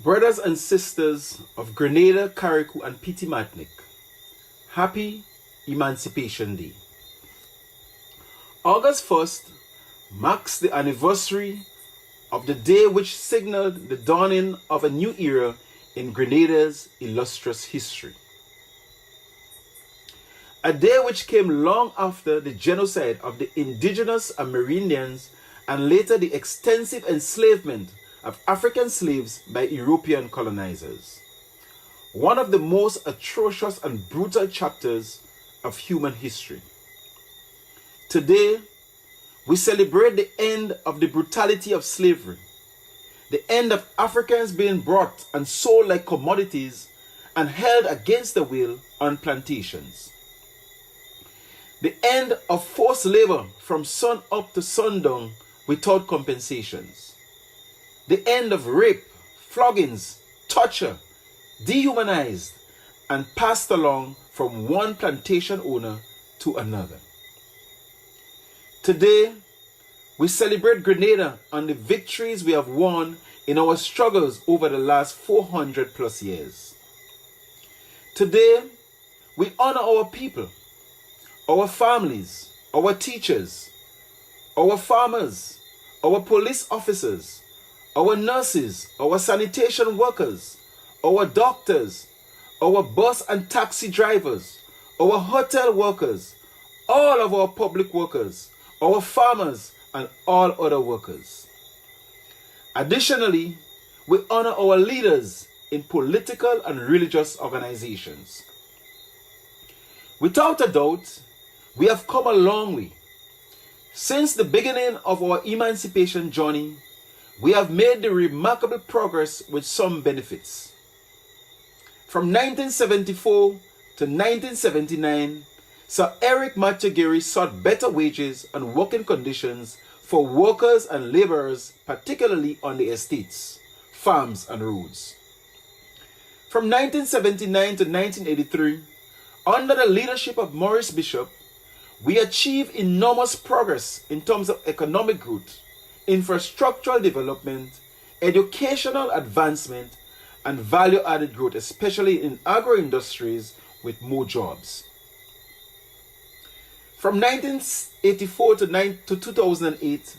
Brothers and sisters of Grenada, Carriacou, and Petit Martinique, happy Emancipation Day. August 1st marks the anniversary of the day which signaled the dawning of a new era in Grenada's illustrious history. A day which came long after the genocide of the indigenous Amerindians and later the extensive enslavement of African slaves by European colonizers. One of the most atrocious and brutal chapters of human history. Today, we celebrate the end of the brutality of slavery, the end of Africans being brought and sold like commodities and held against their will on plantations. The end of forced labor from sun up to sundown without compensations. The end of rape, floggings, torture, dehumanized and passed along from one plantation owner to another. Today, we celebrate Grenada on the victories we have won in our struggles over the last 400 plus years. Today, we honor our people, our families, our teachers, our farmers, our police officers, our nurses, our sanitation workers, our doctors, our bus and taxi drivers, our hotel workers, all of our public workers, our farmers, and all other workers. Additionally, we honor our leaders in political and religious organizations. Without a doubt, we have come a long way. Since the beginning of our emancipation journey, we have made the remarkable progress with some benefits. From 1974 to 1979, Sir Eric Matagiri sought better wages and working conditions for workers and laborers, particularly on the estates, farms, and roads. From 1979 to 1983, under the leadership of Maurice Bishop, we achieved enormous progress in terms of economic growth, infrastructural development, educational advancement, and value-added growth, especially in agro-industries with more jobs. From 1984 to 2008,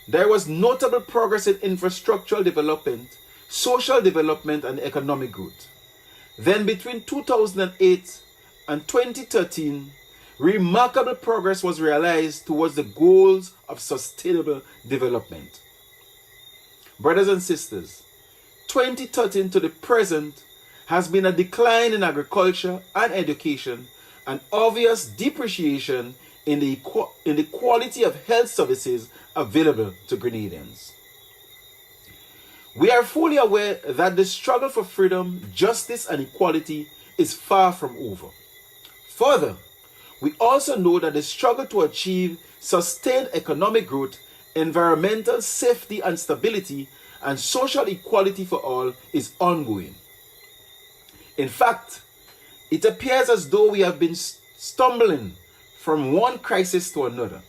there was notable progress in infrastructural development, social development, and economic growth. Then between 2008 and 2013, remarkable progress was realized towards the goals of sustainable development. Brothers and sisters, 2013 to the present has been a decline in agriculture and education, and obvious depreciation in the quality of health services available to Grenadians. We are fully aware that the struggle for freedom, justice, and equality is far from over. Further, we also know that the struggle to achieve sustained economic growth, environmental safety and stability, and social equality for all is ongoing. In fact, it appears as though we have been stumbling from one crisis to another.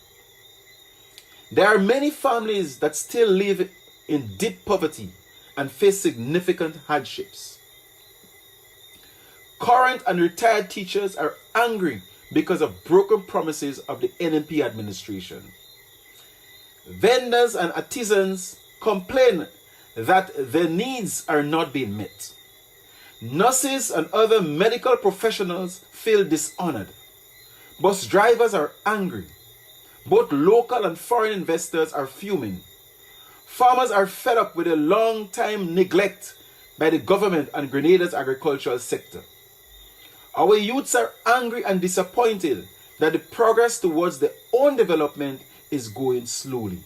There are many families that still live in deep poverty and face significant hardships. Current and retired teachers are angry because of broken promises of the NMP administration. Vendors and artisans complain that their needs are not being met. Nurses and other medical professionals feel dishonored. Bus drivers are angry. Both local and foreign investors are fuming. Farmers are fed up with a long-time neglect by the government and Grenada's agricultural sector. Our youths are angry and disappointed that the progress towards their own development is going slowly.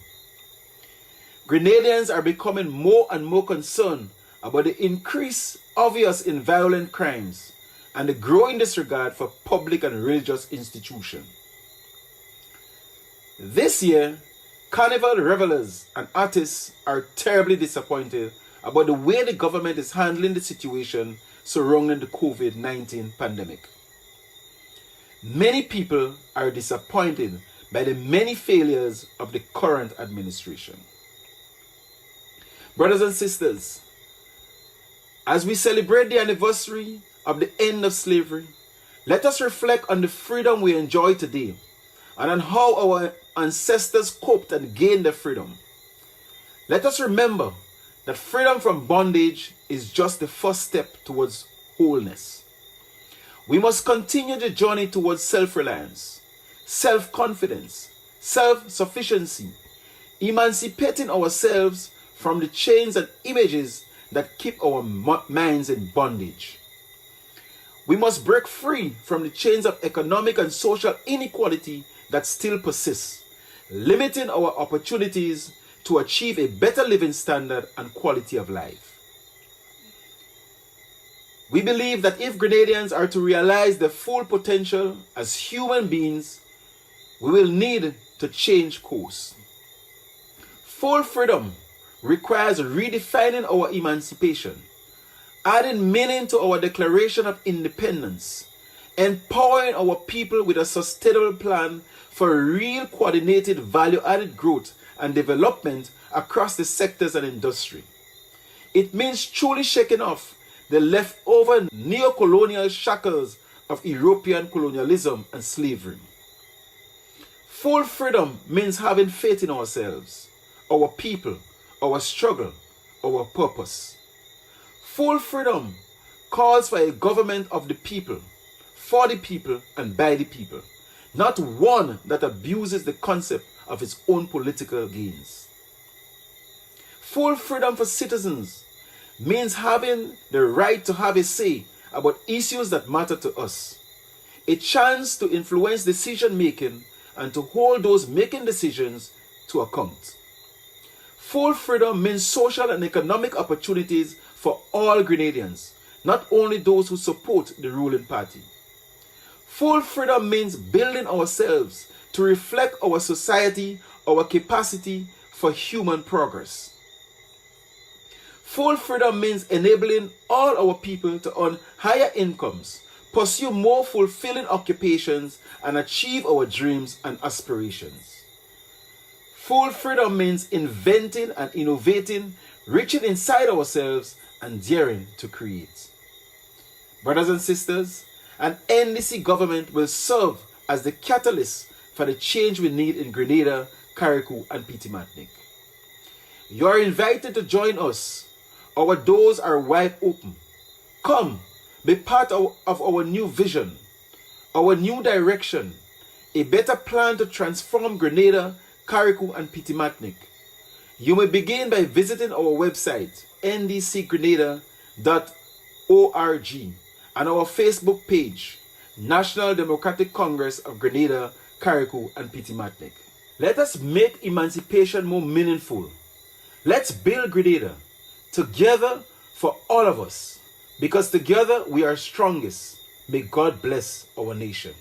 Grenadians are becoming more and more concerned about the increase obvious in violent crimes and the growing disregard for public and religious institutions. This year, carnival revelers and artists are terribly disappointed about the way the government is handling the situation surrounding the COVID-19 pandemic. Many people are disappointed by the many failures of the current administration. Brothers and sisters, As we celebrate the anniversary of the end of slavery, let us reflect on the freedom we enjoy today and on how our ancestors coped and gained their freedom. Let us remember that freedom from bondage is just the first step towards wholeness. We must continue the journey towards self-reliance, self-confidence, self-sufficiency, emancipating ourselves from the chains and images that keep our minds in bondage. We must break free from the chains of economic and social inequality that still persists, limiting our opportunities to achieve a better living standard and quality of life. We believe that if Grenadians are to realize their full potential as human beings, we will need to change course. Full freedom requires redefining our emancipation, adding meaning to our Declaration of Independence, empowering our people with a sustainable plan for real coordinated value-added growth and development across the sectors and industry. It means truly shaking off the leftover neo-colonial shackles of European colonialism and slavery. Full freedom means having faith in ourselves, our people, our struggle, our purpose. Full freedom calls for a government of the people, for the people, and by the people, not one that abuses the concept of its own political gains. Full freedom for citizens means having the right to have a say about issues that matter to us, a chance to influence decision making and to hold those making decisions to account. Full freedom means social and economic opportunities for all Grenadians, not only those who support the ruling party. Full freedom means building ourselves to reflect our society, our capacity for human progress. Full freedom means enabling all our people to earn higher incomes, pursue more fulfilling occupations, and achieve our dreams and aspirations. Full freedom means inventing and innovating, reaching inside ourselves, and daring to create. Brothers and sisters, an NDC government will serve as the catalyst for the change we need in Grenada, Carriacou, and Petit Martinique. You are invited to join us. Our doors are wide open. Come, be part of our new vision, our new direction, a better plan to transform Grenada, Carriacou, and Petit Martinique. You may begin by visiting our website, ndcgrenada.org, and our Facebook page, National Democratic Congress of Grenada, Carriacou, and Petit Martinique. Let us make emancipation more meaningful. Let's build Grenada together for all of us, because together we are strongest. May God bless our nation.